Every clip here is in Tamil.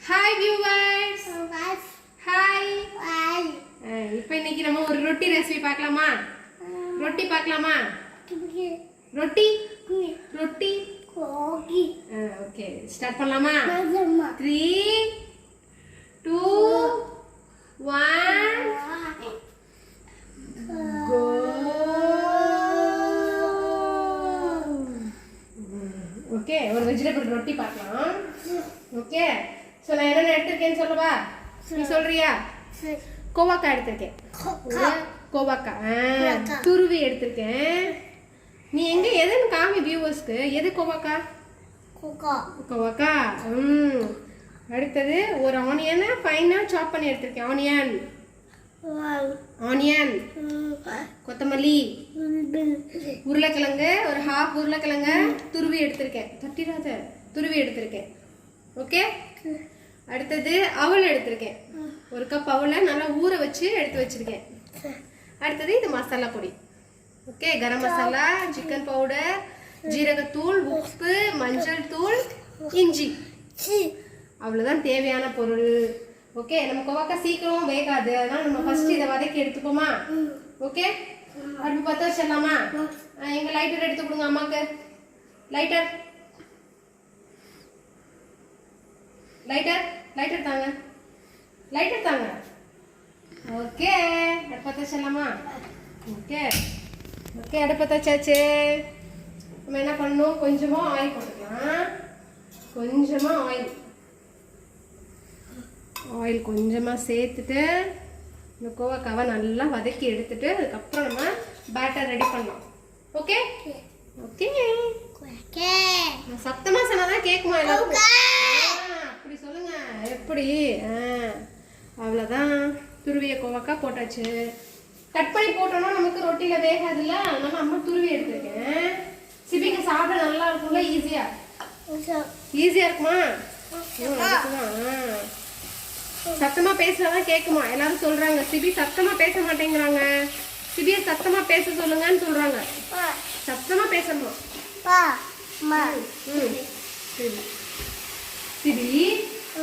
Hi viewers. Hi. இப்போ இன்னைக்கு நம்ம ஒரு ரொட்டி ரெசிபி பார்க்கலாமா? ரொட்டி பார்க்கலாமா? ரொட்டி ரொட்டி கோகி. ஓகே ஸ்டார்ட் பண்ணலாமா? 3 2 1 go. ஓகே ஒரு வெஜிடபிள் ரொட்டி பார்க்கலாம். ஓகே சோ நான் என்ன எடுத்துர்க்கேன்னு சொல்லவா? நீ சொல்றியா? கோவாக்காய் எடுத்துர்க்கேன். கோவாக்காய் துருவி எடுத்துர்க்கேன். நீ எங்க எதுன்னு காமி வியூவர்ஸ்க்கு எது கோவாக்காய்? கோவாக்காய். அடுத்தது ஒரு ஆனியனை ஃபைனா சாப் பண்ணி எடுத்துர்க்கேன். ஆனியன் கொத்தமல்லி உருளைக்கிழங்கு ஒரு ஹாஃப் உருளைக்கிழங்கு துருவி எடுத்திருக்கேன். தட்டிடாத துருவி எடுத்திருக்கேன். ஓகே அடுத்தது அவல் எடுத்திருக்கேன். ஒரு கப் அவலை நல்லா ஊற வச்சு எடுத்து வச்சிருக்கேன். அடுத்தது இது மசாலா பொடி. Okay garam masala, chicken powder, ஜீரகத்தூள், உப்பு, மஞ்சள் தூள், இஞ்சி, அவ்வளவுதான் தேவையான பொருள். ஓகே நம்ம கோவாக்காய் சீக்கிரம் வேகாது, அதனால நம்ம ஃபர்ஸ்ட் இதை வதக்கி எடுத்துப்போமா? ஓகே அடுப்பு பற்ற வச்சிடலாமா? எங்க லைட்டர் எடுத்து கொடுங்க அம்மாக்கு. லைட்டர் லைட்டர் லைட்டர் தாங்க, லைட்டர் தாங்க. ஓகே அடுப்பு பற்ற வச்சிடலாமா? ஓகே ஓகே அடுப்பு பற்ற வச்சாச்சு. நம்ம என்ன பண்ணணும், கொஞ்சமா ஆயில் போட்டுக்கலாம். கொஞ்சமா ஆயில் கொஞ்சமாக சேர்த்துட்டு இந்த கோவாக்காவை நல்லா வதக்கி எடுத்துட்டு அதுக்கப்புறம் நம்ம பேட்டர் ரெடி பண்ணலாம். ஓகே ஓகே சத்தமாக சொன்னாதான் கேட்குமா எல்லாருக்கும்? அப்படி சொல்லுங்க. எப்படி? அவ்வளோதான். துருவிய கோவாக்காய் போட்டாச்சு. கட் பண்ணி போட்டோம்னா நமக்கு ரொட்டியில் வேகாதுல்ல, அதனால அம்மா துருவி எடுத்துருக்கேன். சிபிக்கு சாப்பிட நல்லா இருக்கும்ல, ஈஸியாக இருக்குமா? சத்தமா பேசுறதா கேக்குமா? எல்லாரும் சொல்றாங்க சிபி சத்தமா பேச மாட்டேங்கிறாங்க, சிபிய சத்தமா பேச சொல்லுங்கன்னு சொல்றாங்க. சத்தமா பேசணும். சிபி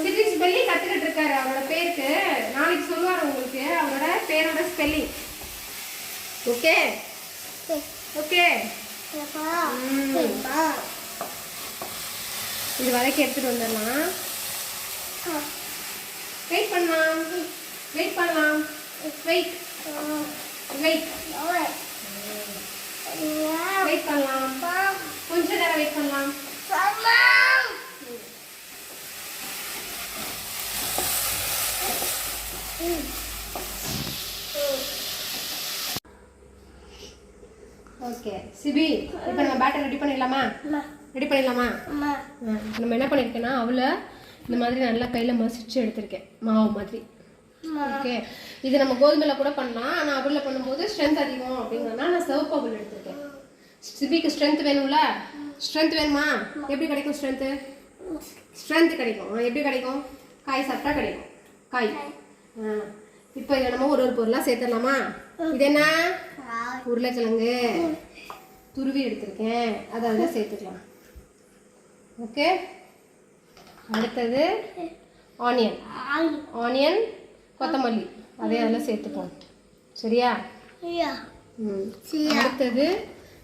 சிபி ஸ்பெல்லிங் கத்துக்கிட்டு இருக்காரு. அவரோட பேருக்கு நாளைக்கு சொல்லுவாரு உங்களுக்கு அவரோட பேரோட ஸ்பெல்லிங். ஓகே ஓகே இது வதக்கி எடுத்துட்டு வந்துடலாம். வெயிட் பண்ணலாம் வெயிட் பண்ணலாம் வெயிட் வெயிட் வெயிட் பண்ணலாம். கொஞ்ச நேரம் வெயிட் பண்ணலாம். ஓகே சிபி இப்போ நம்ம பேட்டர் ரெடி பண்ணிடலாமா? ரெடி பண்ணிடலாமா? நம்ம என்ன பண்ணியிருக்கேன்னா அவளை இந்த மாதிரி நல்லா கையில் மசிச்சு எடுத்திருக்கேன், மாவு மாதிரி. ஓகே இது நம்ம கோதுமையில் கூட பண்ணலாம், ஆனால் அவளில் பண்ணும்போது ஸ்ட்ரென்த் அதிகம் அப்படிங்கிறதுனால நான் சிவப்பு அவல் எடுத்திருக்கேன். சிபிக்கு ஸ்ட்ரென்த் வேணும்ல? ஸ்ட்ரென்த் வேணுமா? எப்படி கிடைக்கும் ஸ்ட்ரென்த்து? ஸ்ட்ரென்த் கிடைக்கும். எப்படி கிடைக்கும்? காய் சாப்பிட்டா கிடைக்கும். காய். இப்போ இதை நம்ம ஒரு பொருளாக சேர்த்துடலாமா? இது என்ன? உருளைக்கிழங்கு துருவி எடுத்திருக்கேன், அதை அதில் சேர்த்துக்கலாம். ஓகே அடுத்தது ஆனியன் கொத்தமல்லி அதே அதில் சேர்த்துப்போம். சரியா? அடுத்தது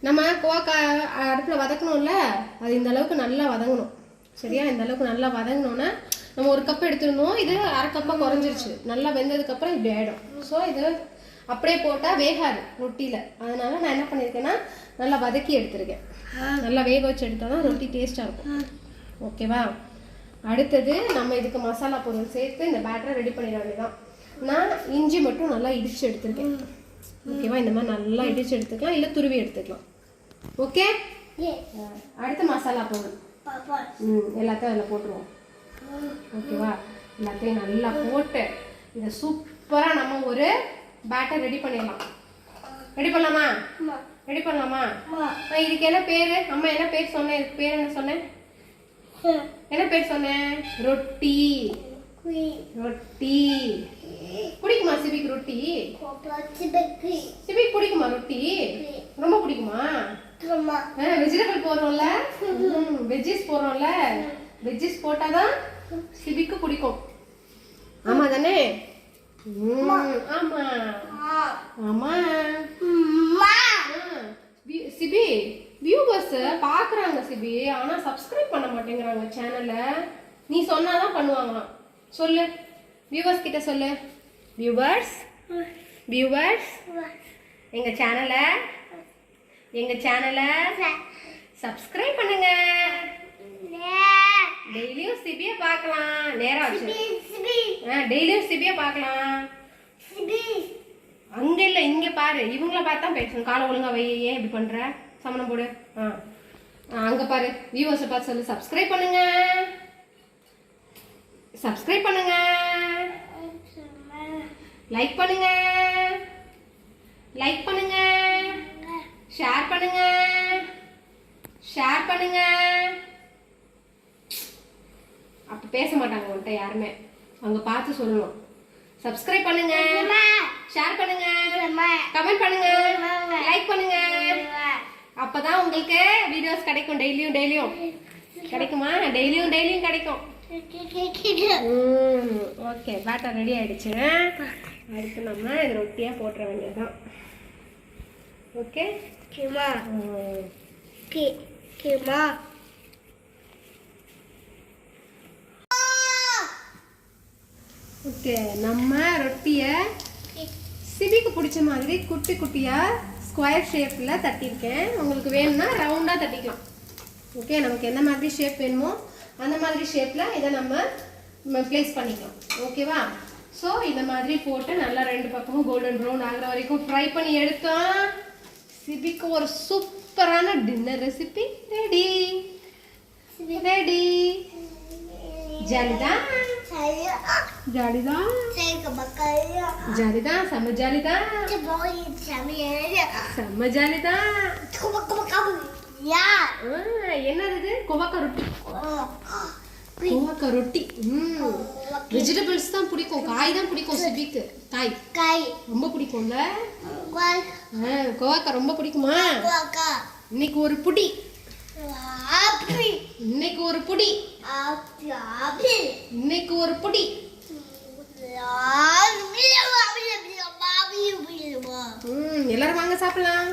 நம்ம கோவாக்காய் அடுப்பில் வதக்கணும்ல, அது இந்த அளவுக்கு நல்லா வதங்கணும். சரியா? இந்த அளவுக்கு நல்லா வதங்கினோன்னா நம்ம ஒரு கப் எடுத்துடணும். இது அரை கப்பாக குறைஞ்சிருச்சு. நல்லா வெந்ததுக்கப்புறம் இப்படி ஆகிடும். ஸோ இது அப்படியே போட்டால் வேகாது ரொட்டியில். அதனால நான் என்ன பண்ணியிருக்கேன்னா நல்லா வதக்கி எடுத்துருக்கேன். நல்லா வேக வச்சு எடுத்தால் தான் ரொட்டி டேஸ்ட்டாக இருக்கும். ஓகேவா? அடுத்தது நம்ம இதுக்கு மசாலா பொருள் சேர்த்து இந்த பேட்டரை ரெடி பண்ணிட வேண்டியதான். நான் இஞ்சி மட்டும் நல்லா இடித்து எடுத்துருக்கேன். ஓகேவா? இந்த மாதிரி நல்லா இடித்து எடுத்துக்கலாம், இல்லை துருவி எடுத்துக்கலாம். ஓகே அடுத்து மசாலா பொருள் எல்லாத்தையும் அதில் போட்டுருவோம். ஓகேவா? எல்லாத்தையும் நல்லா போட்டு இதை சூப்பராக நம்ம ஒரு பேட்டர் ரெடி பண்ணிடலாம். ரெடி பண்ணலாமா? ரெடி பண்ணலாமா? இதுக்கு என்ன பேர்? அம்மா என்ன பேர் சொன்னேன்? இதுக்கு பேர் என்ன சொன்னேன்? என்ன பேர் சொன்னேன்? ரொட்டி. ரொட்டி பிடிக்குமா சிபிக்கு? ரொட்டி சிபிக்கு பிடிக்குமா? ரொட்டி ரொம்ப பிடிக்குமா? வெஜிடபிள் போடுறோம்ல, வெஜ்ஜஸ் போடுறோம்ல, வெஜ்ஜஸ் போட்டாதான் சிபிக்கு பிடிக்கும். ஆமா தானே? ஆமா ஆமா. சிபி வியூவர்ஸ் பாக்குறாங்க சிபி, ஆனா சப்ஸ்கிரைப் பண்ண மாட்டேங்கிறாங்க சேனலை. நீ சொன்னாதான் பண்ணுவாங்களாம். சொல்லு வியூவர்ஸ் கிட்ட சொல்லு. வியூவர்ஸ் எங்க சேனலை சப்ஸ்கிரைப் பண்ணுங்க. டெய்லியும் சிபியை பார்க்கலாம். நேரம் ஆச்சு. டெய்லியும் சிபியை பார்க்கலாம். அங்க இல்ல இங்க பாரு. இவங்கள பார்த்தா பேசணும். காலை ஒழுங்கா வை. ஏன் இப்படி பண்ற? சமணம் போடு. அங்க பாரு. வியூவர்ஸை பார்த்து சொல்லு. சப்ஸ்கிரைப் பண்ணுங்க, சப்ஸ்கிரைப் பண்ணுங்க, லைக் பண்ணுங்க, லைக் பண்ணுங்க, ஷேர் பண்ணுங்க, ஷேர் பண்ணுங்க. அப்ப பேச மாட்டாங்க உன்கிட்ட யாருமே. அங்க பார்த்து சொல்லணும். சப்ஸ்கிரைப் பண்ணுங்க, ஷேர் பண்ணுங்க, கமெண்ட் பண்ணுங்க, லைக் பண்ணுங்க. அப்பதான் உங்களுக்கு வீடியோஸ் கிடைக்கும். டெய்லியும் கிடைக்குமா? டெய்லியும் கிடைக்கும். ஓகே, பேட்டர் ரெடி ஆயிடுச்சு. அடுத்து நம்ம இது ரொட்டியா போட்டுற வேண்டியதுதான். ஓகே ஓகே, நம்ம ரொட்டியை சிபிக்கு பிடிச்ச மாதிரி குட்டி குட்டியாக ஸ்கொயர் ஷேப்பில் தட்டியிருக்கேன். உங்களுக்கு வேணும்னா ரவுண்டாக தட்டிக்கலாம். ஓகே, நமக்கு எந்த மாதிரி ஷேப் வேணுமோ அந்த மாதிரி ஷேப்பில் இதை நம்ம ப்ளேஸ் பண்ணிக்கலாம். ஓகேவா? ஸோ இந்த மாதிரி போட்டு நல்லா 2 பக்கமும் கோல்டன் ப்ரௌன் ஆகிற வரைக்கும் ஃப்ரை பண்ணி எடுத்தோம். சிபிக்கு ஒரு சூப்பரான டின்னர் ரெசிபி ரெடி. ஜாலிதான் செம்ம ஜாலிதான். என்னது? கோவக்கா ரொட்டி. வெஜிடபிள்ஸ் தான் பிடிக்கும், காய் தான் பிடிக்கும் சிபிக்கு. காய் ரொம்ப பிடிக்கும்ல? கோவக்கா ரொம்ப பிடிக்குமா? இன்னைக்கு ஒரு புடி. எல்லாரும் வாங்க சாப்பிடலாம்.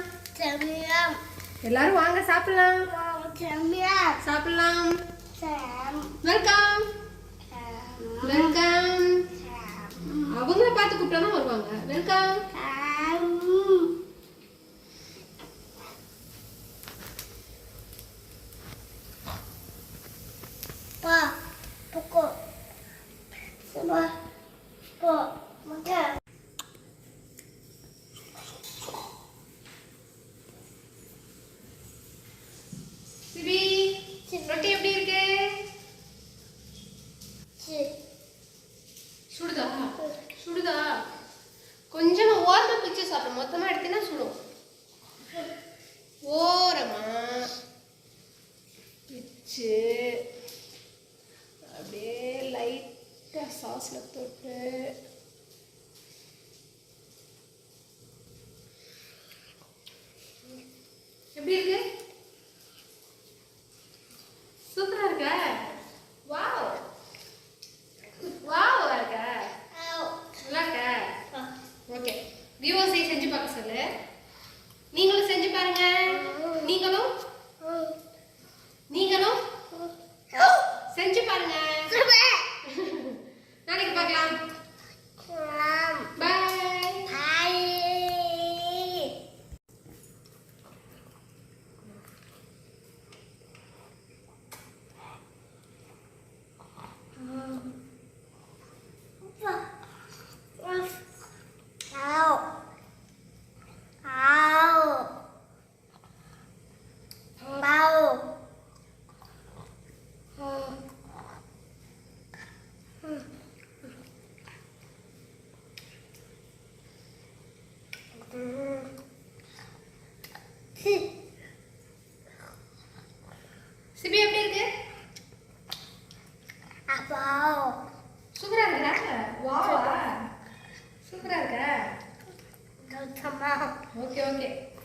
வெல்கம். அவங்கள பார்த்து கூப்பிட்டா வருவாங்க. வெல்கம். சிபி, ரொட்டி எப்படி இருக்கு? சுடுதா? கொஞ்சமா ஓரமா பிச்சு சாப்பிடு. மொத்தமா எடுத்தீங்கன்னா சுடும். ஓரமா பிச்சு அப்படியே லைட்டா சாஸ்ல தொட்டு எப்படி இருக்கு? சூப்பரா இருக்கா? வாவ் இருக்கா? நல்லா இருக்கா? ஓகே, வியூவர்ஸை செஞ்சு பார்க்க சொல்லு. நீங்களும் செஞ்சு பாருங்க. நீங்களும் செஞ்சு பாருங்க. நாளைக்கு பார்க்கலாம். பாய். சிபி எப்படி இருக்கு? சூப்பரா இருக்கா? வாவா, சூப்பரா இருக்கா? ஓகே,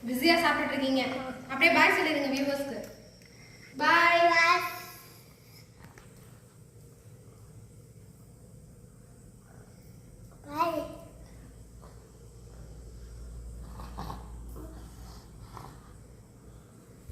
பிஸியா சாப்பிட்டுட்டு இருக்கீங்க. அப்படியே பாய் சொல்லிடுங்க வியூவர்ஸ்க்கு. பாய்.